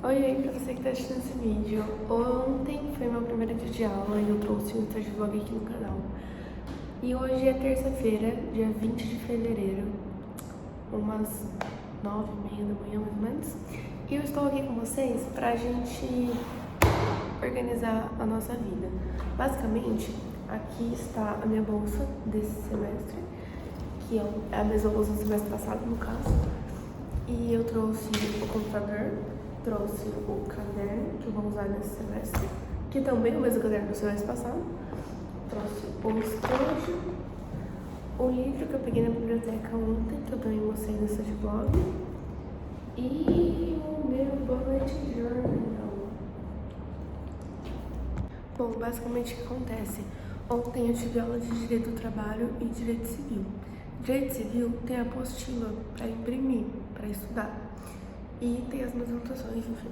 Oi, aí pra você que tá assistindo esse vídeo. Ontem foi meu primeiro dia de aula e eu trouxe um de vlog aqui no canal. E hoje é terça-feira, dia 20 de fevereiro, umas 9h30 da manhã mais ou menos. E eu estou aqui com vocês pra gente organizar a nossa vida. Basicamente, aqui está a minha bolsa desse semestre, que é a mesma bolsa do semestre passado, no caso. E eu trouxe o computador, trouxe o caderno que eu vou usar nesse semestre, que também é o mesmo caderno do semestre passado. Trouxe o estojo, o livro que eu peguei na biblioteca ontem, que eu também mostrei no site blog, e o meu bullet journal. Bom, basicamente o que acontece? Ontem eu tive aula de Direito do Trabalho e Direito Civil. Direito Civil tem a apostila para imprimir, para estudar. E tem as minhas anotações, enfim.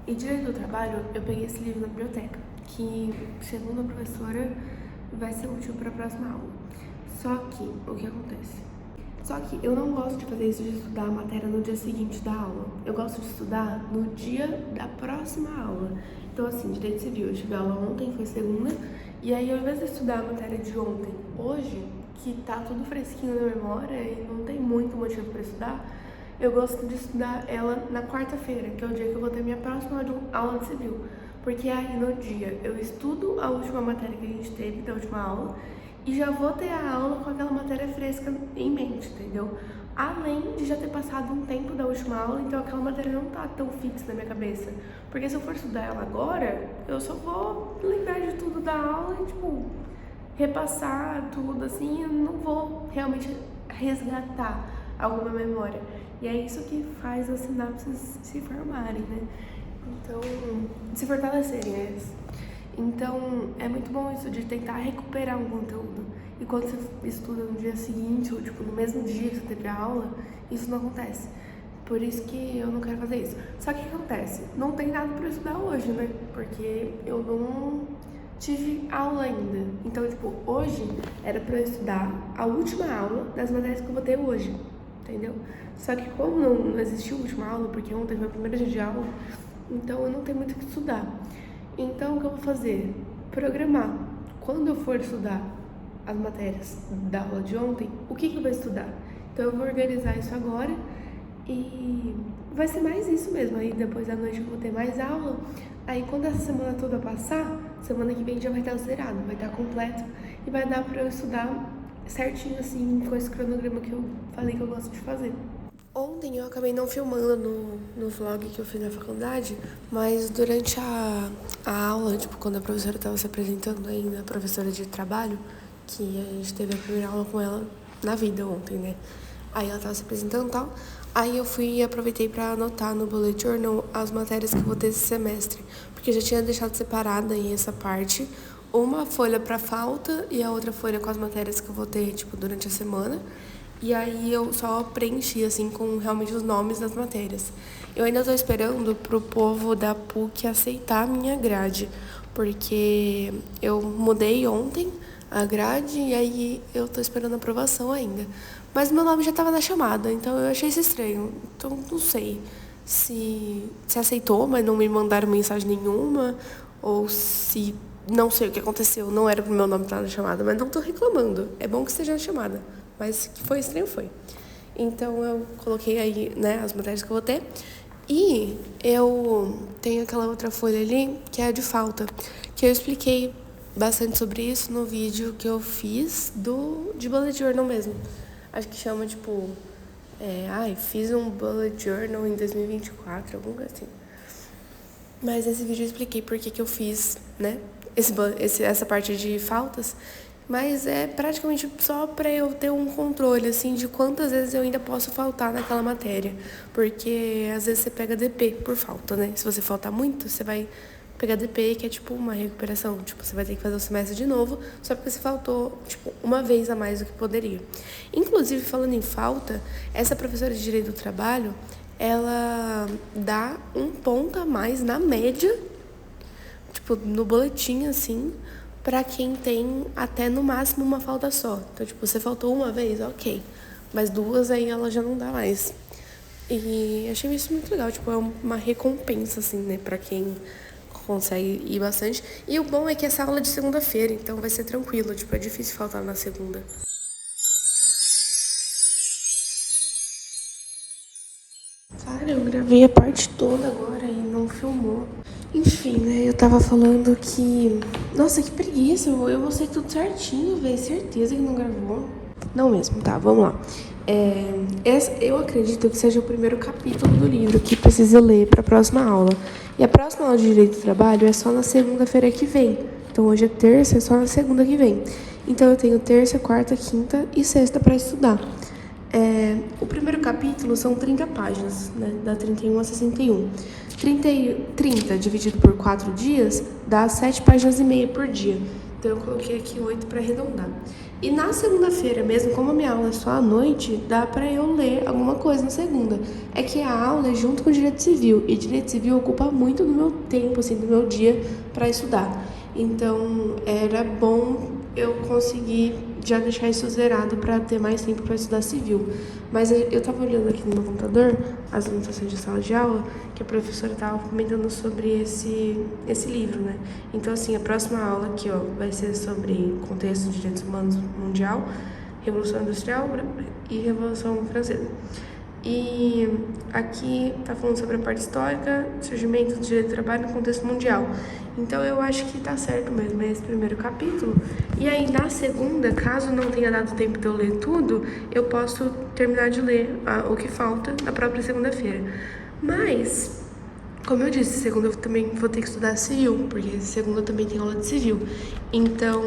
E Direito do Trabalho, eu peguei esse livro na biblioteca, que, segundo a professora, vai ser útil para a próxima aula. Só que, o que acontece? Só que eu não gosto de fazer isso, de estudar a matéria no dia seguinte da aula. Eu gosto de estudar no dia da próxima aula. Então, assim, Direito Civil, eu tive aula ontem, foi segunda, e aí ao invés de estudar a matéria de ontem, hoje, que tá tudo fresquinho na memória e não tem muito motivo para estudar, eu gosto de estudar ela na quarta-feira, que é o dia que eu vou ter minha próxima aula de civil. Porque aí no dia eu estudo a última matéria que a gente teve, da última aula, e já vou ter a aula com aquela matéria fresca em mente, entendeu? Além de já ter passado um tempo da última aula, então aquela matéria não tá tão fixa na minha cabeça. Porque se eu for estudar ela agora, eu só vou lembrar de tudo da aula e, tipo, repassar tudo, assim, eu não vou realmente resgatar alguma memória. E é isso que faz as sinapses se formarem, né? Então, se fortalecerem, né? Então, é muito bom isso de tentar recuperar um conteúdo. E quando você estuda no dia seguinte, ou tipo, no mesmo dia que você teve a aula, isso não acontece. Por isso que eu não quero fazer isso. Só que o que acontece? Não tem nada pra eu estudar hoje, né? Porque eu não tive aula ainda. Então, tipo, hoje era pra eu estudar a última aula das matérias que eu vou ter hoje, entendeu? Só que como não existiu a última aula, porque ontem foi o primeiro dia de aula, então eu não tenho muito o que estudar. Então, o que eu vou fazer? Programar. Quando eu for estudar as matérias da aula de ontem, o que eu vou estudar? Então, eu vou organizar isso agora e vai ser mais isso mesmo. Aí, depois da noite, eu vou ter mais aula. Aí, quando essa semana toda passar, semana que vem já vai estar zerado, vai estar completo e vai dar pra eu estudar certinho, assim, com esse cronograma que eu falei que eu gosto de fazer. Ontem eu acabei não filmando no vlog que eu fiz na faculdade, mas durante a aula, tipo, quando a professora estava se apresentando ainda, a professora de trabalho, que a gente teve a primeira aula com ela na vida ontem, né? Aí ela estava se apresentando e tal, aí eu fui e aproveitei para anotar no bullet journal as matérias que eu vou ter esse semestre, porque eu já tinha deixado separada aí essa parte, uma folha para falta e a outra folha com as matérias que eu vou ter, tipo, durante a semana. E aí eu só preenchi, assim, com realmente os nomes das matérias. Eu ainda tô esperando pro povo da PUC aceitar a minha grade, porque eu mudei ontem a grade e aí eu tô esperando a aprovação ainda. Mas meu nome já tava na chamada, então eu achei isso estranho. Então não sei se aceitou, mas não me mandaram mensagem nenhuma, ou se não sei o que aconteceu, não era pro meu nome estar na chamada, mas não tô reclamando. É bom que esteja na chamada. Mas que foi estranho, foi. Então eu coloquei aí, né, as matérias que eu vou ter. E eu tenho aquela outra folha ali, que é a de falta, que eu expliquei bastante sobre isso no vídeo que eu fiz de bullet journal mesmo. Acho que chama, tipo, fiz um bullet journal em 2024, alguma coisa assim. Mas nesse vídeo eu expliquei por que eu fiz, né, essa parte de faltas. Mas é praticamente só para eu ter um controle, assim, de quantas vezes eu ainda posso faltar naquela matéria. Porque às vezes você pega DP por falta, né? Se você faltar muito, você vai pegar DP, que é tipo uma recuperação. Tipo, você vai ter que fazer o semestre de novo, só porque você faltou, tipo, uma vez a mais do que poderia. Inclusive, falando em falta, essa professora de Direito do Trabalho, ela dá um ponto a mais na média, tipo, no boletim, assim, pra quem tem até no máximo uma falta só. Então, tipo, você faltou uma vez, ok. Mas duas aí ela já não dá mais. E achei isso muito legal, tipo, é uma recompensa, assim, né, pra quem consegue ir bastante. E o bom é que essa aula é de segunda-feira, então vai ser tranquilo, tipo, é difícil faltar na segunda. Cara, eu gravei a parte toda agora e não filmou. Enfim, né, eu tava falando que... Nossa, que preguiça, eu vou ser tudo certinho, velho, certeza que não gravou. Não mesmo, tá, vamos lá. Eu acredito que seja o primeiro capítulo do livro que precisa ler para a próxima aula. E a próxima aula de Direito do Trabalho é só na segunda-feira que vem. Então hoje é terça, é só na segunda que vem. Então eu tenho terça, quarta, quinta e sexta para estudar. O primeiro capítulo são 30 páginas, né? Dá 31 a 61. 30 dividido por 4 dias dá 7 páginas e meia por dia. Então eu coloquei aqui 8 para arredondar. E na segunda-feira mesmo, como a minha aula é só à noite, dá para eu ler alguma coisa na segunda. É que a aula é junto com o direito civil, e direito civil ocupa muito do meu tempo, assim, do meu dia para estudar. Então era bom eu conseguir já deixar isso zerado para ter mais tempo para estudar civil. Mas eu tava olhando aqui no meu computador as anotações de sala de aula, que a professora tava comentando sobre esse livro, né? Então, assim, a próxima aula aqui, ó, vai ser sobre contexto de direitos humanos mundial, Revolução Industrial e Revolução Francesa. E aqui tá falando sobre a parte histórica, surgimento do direito do trabalho no contexto mundial. Então eu acho que tá certo mesmo, é esse primeiro capítulo. E aí na segunda, caso não tenha dado tempo de eu ler tudo, eu posso terminar de ler o que falta na própria segunda-feira. Mas, como eu disse, segunda eu também vou ter que estudar civil, porque segunda também tem aula de civil. Então,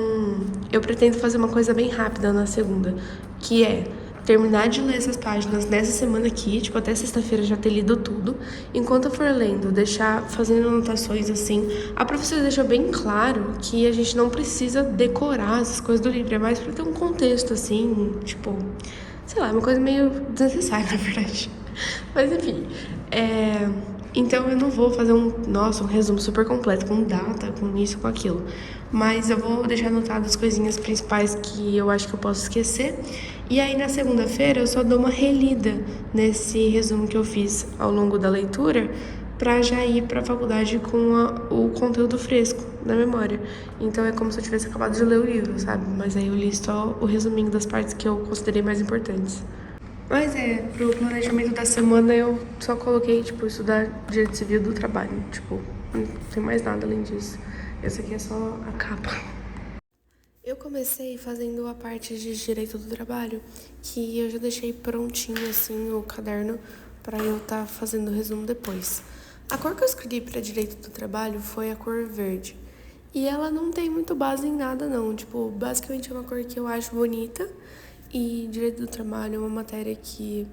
eu pretendo fazer uma coisa bem rápida na segunda, que é terminar de ler essas páginas nessa semana aqui, tipo, até sexta-feira já ter lido tudo. Enquanto eu for lendo, deixar fazendo anotações assim. A professora deixou bem claro que a gente não precisa decorar essas coisas do livro, é mais pra ter um contexto assim, tipo, sei lá, uma coisa meio desnecessária, na verdade. Mas enfim, então eu não vou fazer um resumo super completo, com data, com isso, com aquilo. Mas eu vou deixar anotadas as coisinhas principais que eu acho que eu posso esquecer. E aí na segunda-feira eu só dou uma relida nesse resumo que eu fiz ao longo da leitura, para já ir para a faculdade com o conteúdo fresco na memória. Então é como se eu tivesse acabado de ler o livro, sabe? Mas aí eu li só o resuminho das partes que eu considerei mais importantes. Mas pro planejamento da semana eu só coloquei, tipo, estudar direito civil do trabalho. Tipo, não tem mais nada além disso. Essa aqui é só a capa. Eu comecei fazendo a parte de direito do trabalho, que eu já deixei prontinho, assim, o caderno para eu estar fazendo o resumo depois. A cor que eu escolhi para direito do trabalho foi a cor verde. E ela não tem muito base em nada, não. Tipo, basicamente é uma cor que eu acho bonita. E direito do trabalho é uma matéria que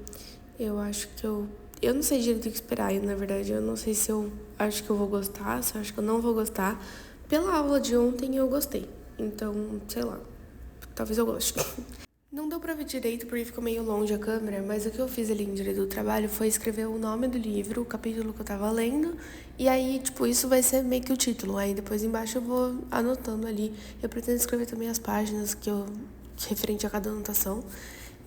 eu acho que eu não sei direito o que esperar, na verdade. Eu não sei se eu acho que eu vou gostar, se eu acho que eu não vou gostar. Pela aula de ontem eu gostei. Então, sei lá, talvez eu goste. Não deu pra ver direito porque ficou meio longe a câmera, mas o que eu fiz ali em Direito do Trabalho foi escrever o nome do livro, o capítulo que eu tava lendo, e aí, tipo, isso vai ser meio que o título. Aí depois embaixo eu vou anotando ali. Eu pretendo escrever também as páginas referente a cada anotação.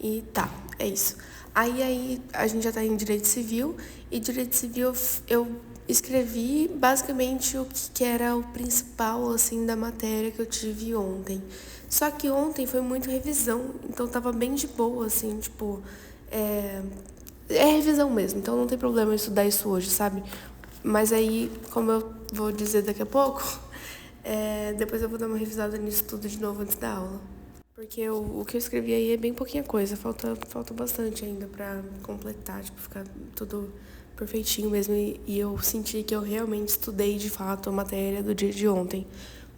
E tá, é isso. Aí a gente já tá em Direito Civil, e Direito Civil eu escrevi basicamente o que era o principal, assim, da matéria que eu tive ontem. Só que ontem foi muito revisão, então tava bem de boa, assim, tipo, é revisão mesmo, então não tem problema eu estudar isso hoje, sabe? Mas aí, como eu vou dizer daqui a pouco, depois eu vou dar uma revisada nisso tudo de novo antes da aula. Porque o que eu escrevi aí é bem pouquinha coisa, falta bastante ainda pra completar, tipo, ficar tudo perfeitinho mesmo. E eu senti que eu realmente estudei de fato a matéria do dia de ontem.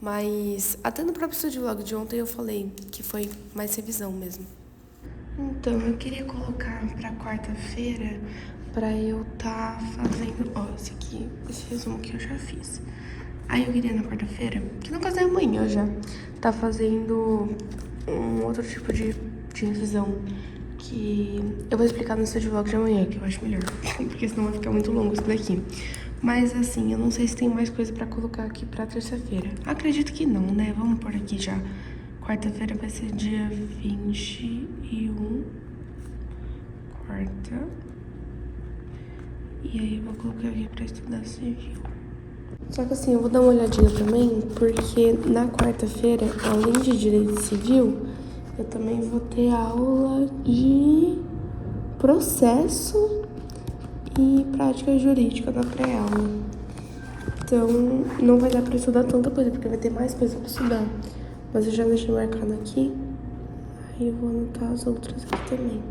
Mas até no próprio Studio Vlog de ontem eu falei que foi mais revisão mesmo. Então, eu queria colocar pra quarta-feira pra eu tá fazendo... Ó, esse resumo que eu já fiz. Aí eu queria na quarta-feira, que no caso é amanhã já, tá fazendo um outro tipo de revisão que eu vou explicar no Studio Vlog de amanhã, que eu acho melhor, porque senão vai ficar muito longo isso daqui. Mas assim, eu não sei se tem mais coisa pra colocar aqui pra terça-feira. Acredito que não, né? Vamos por aqui já. Quarta-feira vai ser dia 21. Quarta. E aí eu vou colocar aqui pra estudar civil. Só que assim, eu vou dar uma olhadinha também, porque na quarta-feira, além de direito civil, eu também vou ter aula de processo e prática jurídica na pré-aula. Então, não vai dar pra estudar tanta coisa, porque vai ter mais coisa pra estudar. Mas eu já deixei marcado aqui, aí eu vou anotar as outras aqui também.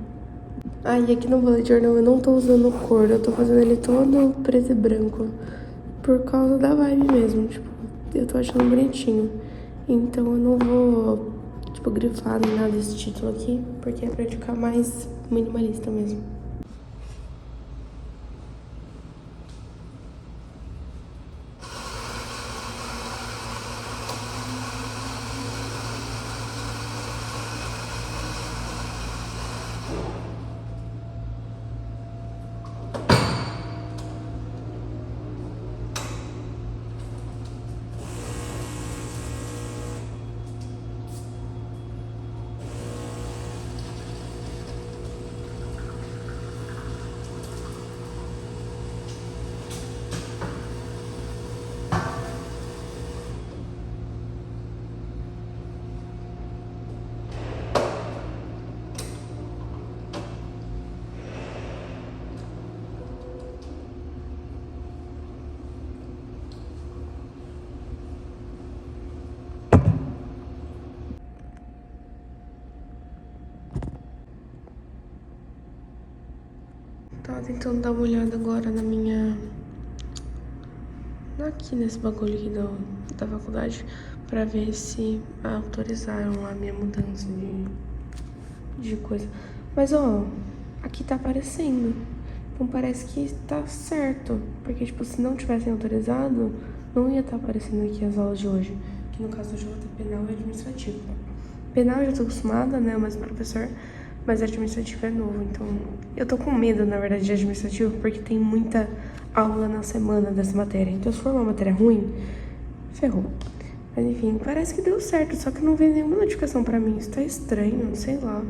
Ah, e aqui no bullet journal eu não tô usando cor, eu tô fazendo ele todo preto e branco. Por causa da vibe mesmo, tipo, eu tô achando bonitinho. Então eu não vou, tipo, grifar nem nada desse título aqui, porque é pra ficar mais minimalista mesmo. Tava tentando dar uma olhada agora na minha... aqui nesse bagulho aqui da faculdade, pra ver se autorizaram a minha mudança de coisa. Mas, ó, aqui tá aparecendo. Então parece que tá certo. Porque, tipo, se não tivessem autorizado, não ia estar aparecendo aqui as aulas de hoje. Que no caso hoje eu vou ter penal e administrativo. Penal eu já tô acostumada, né? Mas professor... Mas administrativo é novo, então... Eu tô com medo, na verdade, de administrativo, porque tem muita aula na semana dessa matéria. Então, se for uma matéria ruim, ferrou. Mas, enfim, parece que deu certo, só que não veio nenhuma notificação pra mim. Isso tá estranho, sei lá.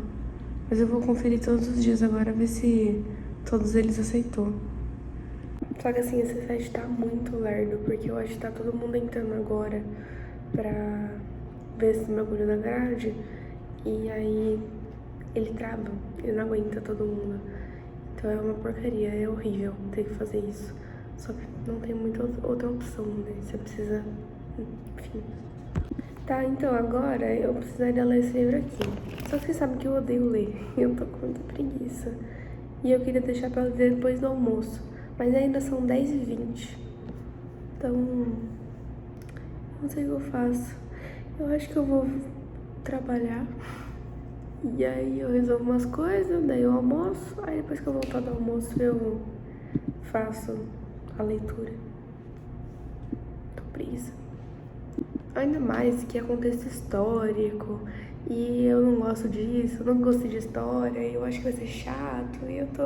Mas eu vou conferir todos os dias agora, ver se todos eles aceitou. Só que, assim, esse site tá muito lerdo, porque eu acho que tá todo mundo entrando agora pra ver esse bagulho da grade. E aí... ele trava, ele não aguenta todo mundo. Então é uma porcaria, é horrível ter que fazer isso. Só que não tem muita outra opção, né? Você precisa... enfim. Tá, então agora eu precisaria ler esse livro aqui. Só que você sabe que eu odeio ler. Eu tô com muita preguiça. E eu queria deixar pra ler depois do almoço. Mas ainda são 10h20. Então... não sei o que eu faço. Eu acho que eu vou trabalhar. E aí eu resolvo umas coisas, daí eu almoço, aí depois que eu voltar do almoço eu faço a leitura. Tô preguiça. Ainda mais que é contexto histórico, e eu não gosto disso, eu não gosto de história, eu acho que vai ser chato, e eu tô...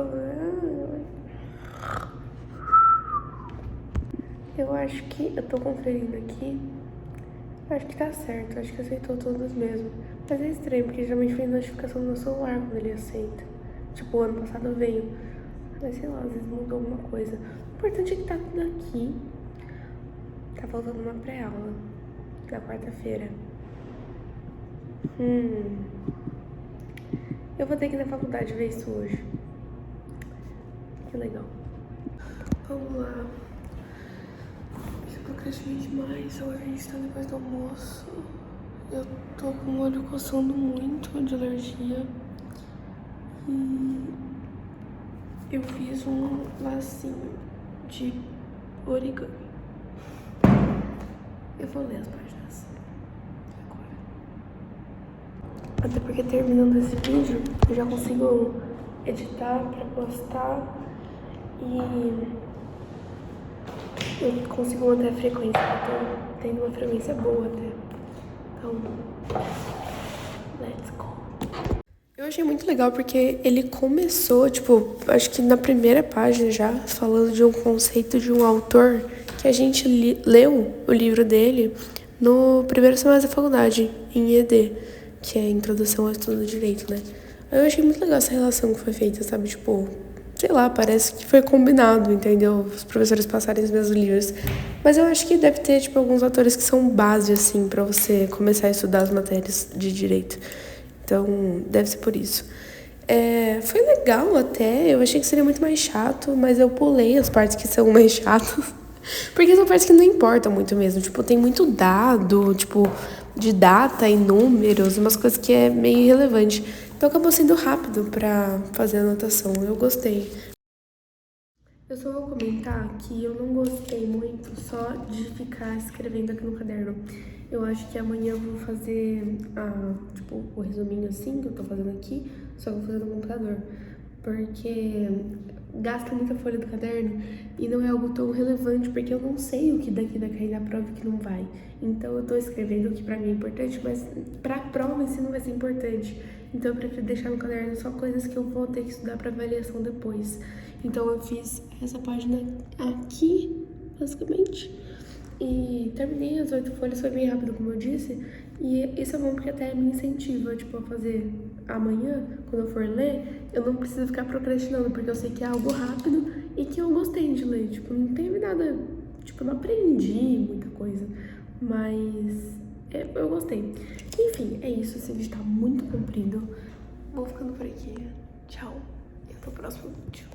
eu acho que... eu tô conferindo aqui. Acho que tá certo, acho que aceitou todas mesmo. Mas é estranho, porque geralmente vem notificação no meu celular quando ele aceita. Tipo, o ano passado veio. Mas sei lá, às vezes mudou alguma coisa. O importante é que tá tudo aqui. Tá faltando uma pré-aula da quarta-feira. Eu vou ter que ir na faculdade ver isso hoje. Que legal. Vamos lá. Eu procrastinei demais, agora a gente tá depois do almoço. Eu tô com o olho coçando muito de alergia. E eu fiz um lacinho de origami. Eu vou ler as páginas agora. Até porque terminando esse vídeo, eu já consigo editar pra postar e eu consigo manter a frequência. Tô tendo uma frequência boa até. Então, let's go. Eu achei muito legal porque ele começou, tipo, acho que na primeira página já, falando de um conceito de um autor que a gente leu o livro dele no primeiro semestre da faculdade, em ED, que é Introdução ao Estudo do Direito, né? Eu achei muito legal essa relação que foi feita, sabe? Tipo, sei lá, parece que foi combinado, entendeu? Os professores passarem os mesmos livros. Mas eu acho que deve ter, tipo, alguns autores que são base, assim, pra você começar a estudar as matérias de direito. Então, deve ser por isso. Foi legal até, eu achei que seria muito mais chato, mas eu pulei as partes que são mais chatas. Porque são partes que não importam muito mesmo. Tipo, tem muito dado, tipo, de data e números, umas coisas que é meio irrelevante. Então acabou sendo rápido pra fazer a anotação. Eu gostei. Eu só vou comentar que eu não gostei muito só de ficar escrevendo aqui no caderno. Eu acho que amanhã eu vou fazer tipo, o resuminho assim que eu tô fazendo aqui, só que eu vou fazer no computador. Porque gasta muita folha do caderno e não é algo tão relevante, porque eu não sei o que daqui vai cair na prova e o que não vai. Então eu tô escrevendo o que pra mim é importante, mas pra prova em si não vai ser importante. Então eu prefiro deixar no caderno só coisas que eu vou ter que estudar pra avaliação depois. Então eu fiz essa página aqui, basicamente. E terminei as 8 folhas, foi bem rápido, como eu disse. E isso é bom porque até me incentiva, tipo, a fazer amanhã, quando eu for ler, eu não preciso ficar procrastinando, porque eu sei que é algo rápido e que eu gostei de ler. Tipo, não teve nada, tipo, não aprendi muita coisa, mas eu gostei. Enfim, é isso, esse vídeo tá muito comprido. Vou ficando por aqui. Tchau e até o próximo vídeo.